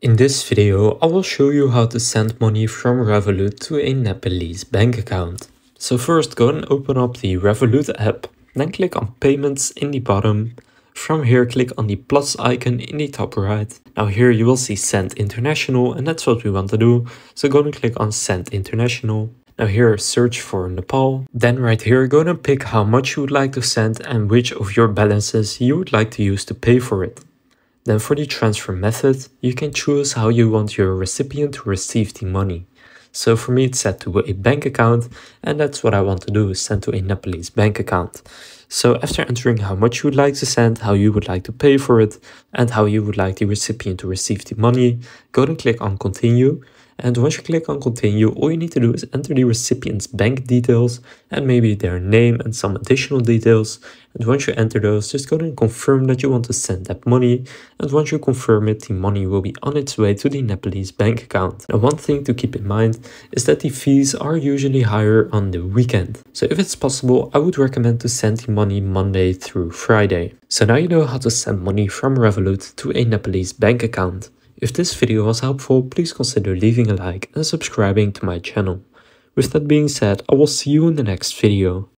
In this video, I will show you how to send money from Revolut to a Nepalese bank account. So first go and open up the Revolut app, then click on Payments in the bottom. From here click on the plus icon in the top right. Now here you will see Send International and that's what we want to do. So go and click on Send International. Now here search for Nepal. Then right here go and pick how much you would like to send and which of your balances you would like to use to pay for it. Then for the transfer method, you can choose how you want your recipient to receive the money. So for me it's set to a bank account and that's what I want to do, is send to a Nepalese bank account. So after entering how much you would like to send, how you would like to pay for it, and how you would like the recipient to receive the money, go and click on continue. And once you click on continue, all you need to do is enter the recipient's bank details and maybe their name and some additional details. And once you enter those, just go and confirm that you want to send that money. And once you confirm it, the money will be on its way to the Nepalese bank account. Now, one thing to keep in mind is that the fees are usually higher on the weekend. So if it's possible, I would recommend to send the money Monday through Friday. So now you know how to send money from Revolut to a Nepalese bank account. If this video was helpful, please consider leaving a like and subscribing to my channel. With that being said, I will see you in the next video.